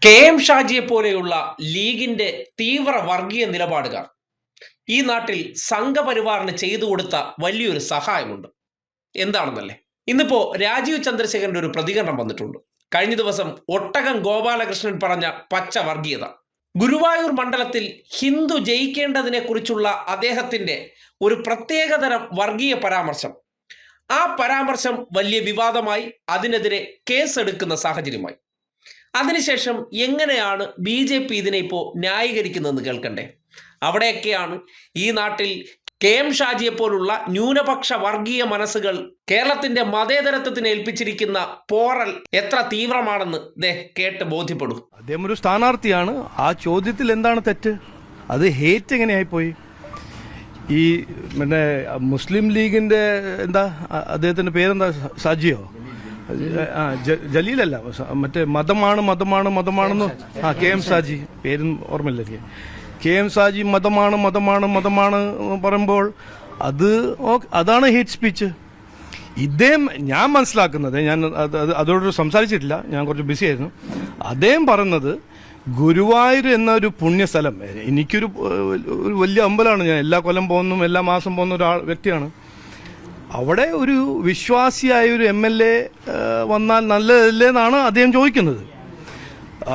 K M. ഷാജിയെ പോലെയുള്ള ലീഗിന്റെ തീവ്ര വർഗീയ നിലപാടുകാർ ഈ നാട്ടിൽ സംഘപരിവാറിന് ചെയ്തു കൊടുത്ത വലിയൊരു സഹായമുണ്ട്. എന്താണെന്നല്ലേ? ഇന്നിപ്പോ രാജീവ് ചന്ദ്രശേഖരന്റെ ഒരു പ്രതികരണം വന്നിട്ടുണ്ട്. കഴിഞ്ഞ ദിവസം ഒട്ടകം ഗോപാലകൃഷ്ണൻ പറഞ്ഞ പച്ച വർഗീയത, ഗുരുവായൂർ മണ്ഡലത്തിൽ ഹിന്ദു ജയിക്കേണ്ടതിനെ കുറിച്ചുള്ള അദ്ദേഹത്തിന്റെ ഒരു പ്രത്യേകതരം വർഗീയ പരാമർശം, ആ പരാമർശം വലിയ വിവാദമായി, അതിനെതിരെ കേസെടുക്കുന്ന സാഹചര്യമായി. അതിനുശേഷം എങ്ങനെയാണ് BJP ഇതിനെ ഇപ്പോൾ ന്യായീകരിക്കുന്നതെന്ന് കേൾക്കണ്ടേ? അവിടെയൊക്കെയാണ് ഈ നാട്ടിൽ കെ.എം. ഷാജിയെ പോലുള്ള ന്യൂനപക്ഷ വർഗീയ മനസ്സുകൾ കേരളത്തിന്റെ മതേതരത്വത്തിന് ഏൽപ്പിച്ചിരിക്കുന്ന പോറൽ എത്ര തീവ്രമാണെന്ന് കേട്ട് ബോധ്യപ്പെടും. അദ്ദേഹം ഒരു സ്ഥാനാർത്ഥിയാണ്. ആ ചോദ്യത്തിൽ എന്താണ് തെറ്റ്? അത് ഹേറ്റ് എങ്ങനെയായിപ്പോയി? ഈ പിന്നെ മുസ്ലിം ലീഗിന്റെ എന്താ അദ്ദേഹത്തിന്റെ പേരെന്താ, ഷാജിയോ? ജലീലല്ല, മറ്റേ മതമാണെന്ന് കെ.എം. ഷാജി, പേരും ഓർമ്മയില്ല എനിക്ക്. കെ.എം. ഷാജി മതമാണ് പറയുമ്പോൾ അതാണ് ഹേറ്റ് സ്പീച്ച്. ഇദ്ദേഹം, ഞാൻ മനസ്സിലാക്കുന്നത്, ഞാൻ അതോട് സംസാരിച്ചിട്ടില്ല, ഞാൻ കുറച്ച് ബിസി ആയിരുന്നു. അദ്ദേഹം പറയുന്നത് ഗുരുവായൂർ എന്നൊരു പുണ്യസ്ഥലം, എനിക്കൊരു വലിയ അമ്പലമാണ്, ഞാൻ എല്ലാ കൊല്ലം പോകുന്നു, എല്ലാ മാസം പോകുന്ന ഒരു വ്യക്തിയാണ്. അവിടെ ഒരു വിശ്വാസിയായ ഒരു MLA വന്നാൽ നല്ലതല്ലേ എന്നാണ് അദ്ദേഹം ചോദിക്കുന്നത്.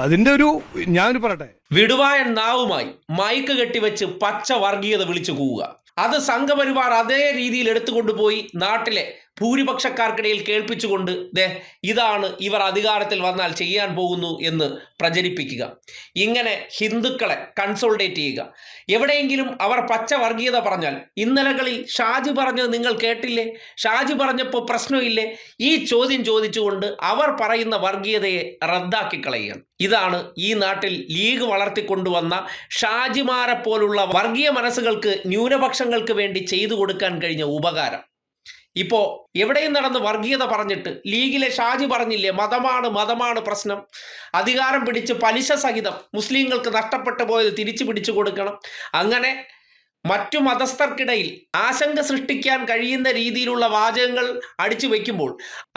അതിന്റെ ഒരു ഞാനൊരു പറയട്ടെ, വിടുവായ നാവുമായി മൈക്ക് കെട്ടിവെച്ച് പച്ച വർഗീയത വിളിച്ചു കൂവുക, അത് സംഘപരിവാർ അതേ രീതിയിൽ എടുത്തുകൊണ്ടുപോയി നാട്ടിലെ ഭൂരിപക്ഷക്കാർക്കിടയിൽ കേൾപ്പിച്ചുകൊണ്ട് ഇതാണ് ഇവർ അധികാരത്തിൽ വന്നാൽ ചെയ്യാൻ പോകുന്നു എന്ന് പ്രചരിപ്പിക്കുക. ഇങ്ങനെ ഹിന്ദുക്കളെ കൺസോൾട്ടേറ്റ് ചെയ്യുക. എവിടെയെങ്കിലും അവർ പച്ച വർഗീയത പറഞ്ഞാൽ, ഇന്നലകളിൽ ഷാജി പറഞ്ഞത് നിങ്ങൾ കേട്ടില്ലേ, ഷാജി പറഞ്ഞപ്പോൾ പ്രശ്നമില്ലേ, ഈ ചോദ്യം ചോദിച്ചുകൊണ്ട് അവർ പറയുന്ന വർഗീയതയെ റദ്ദാക്കി കളയുകയാണ്. ഇതാണ് ഈ നാട്ടിൽ ലീഗ് വളർത്തിക്കൊണ്ടുവന്ന ഷാജിമാരെ പോലുള്ള വർഗീയ മനസ്സുകൾക്ക്, ന്യൂനപക്ഷങ്ങൾക്ക് വേണ്ടി ചെയ്തു കൊടുക്കാൻ കഴിഞ്ഞ ഉപകാരം. ഇപ്പോ എവിടെയും നടന്ന് വർഗീയത പറഞ്ഞിട്ട് ലീഗിലെ ഷാജി പറഞ്ഞില്ലേ, മതമാണ് പ്രശ്നം, അധികാരം പിടിച്ച് പലിശ സഹിതം മുസ്ലിങ്ങൾക്ക് നഷ്ടപ്പെട്ടു പോയത് തിരിച്ചു പിടിച്ചു കൊടുക്കണം, അങ്ങനെ മറ്റു മതസ്ഥർക്കിടയിൽ ആശങ്ക സൃഷ്ടിക്കാൻ കഴിയുന്ന രീതിയിലുള്ള വാചകങ്ങൾ അടിച്ചു വയ്ക്കുമ്പോൾ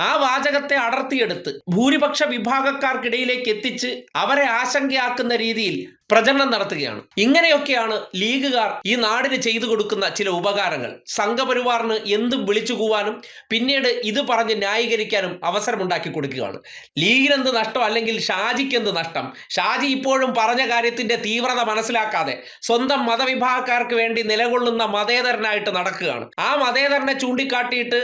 ആ വാചകത്തെ അടർത്തിയെടുത്ത് ഭൂരിപക്ഷ വിഭാഗക്കാർക്കിടയിലേക്ക് എത്തിച്ച് അവരെ ആശങ്കയാക്കുന്ന രീതിയിൽ പ്രചരണം നടത്തുകയാണ്. ഇങ്ങനെയൊക്കെയാണ് ലീഗുകാർ ഈ നാടിന് ചെയ്തു കൊടുക്കുന്ന ചില ഉപകാരങ്ങൾ. സംഘപരിവാറിന് എന്തും വിളിച്ചു കൂവാനും പിന്നീട് ഇത് പറഞ്ഞ് ന്യായീകരിക്കാനും അവസരമുണ്ടാക്കി കൊടുക്കുകയാണ്. ലീഗിനെന്ത് നഷ്ടം, അല്ലെങ്കിൽ ഷാജിക്ക് എന്ത് നഷ്ടം? ഷാജി ഇപ്പോഴും പറഞ്ഞ കാര്യത്തിന്റെ തീവ്രത മനസ്സിലാക്കാതെ സ്വന്തം മതവിഭാഗക്കാർക്ക് വേണ്ടി നിലകൊള്ളുന്ന മതേതരനായിട്ട് നടക്കുകയാണ്. ആ മതേതരനെ ചൂണ്ടിക്കാട്ടിയിട്ട്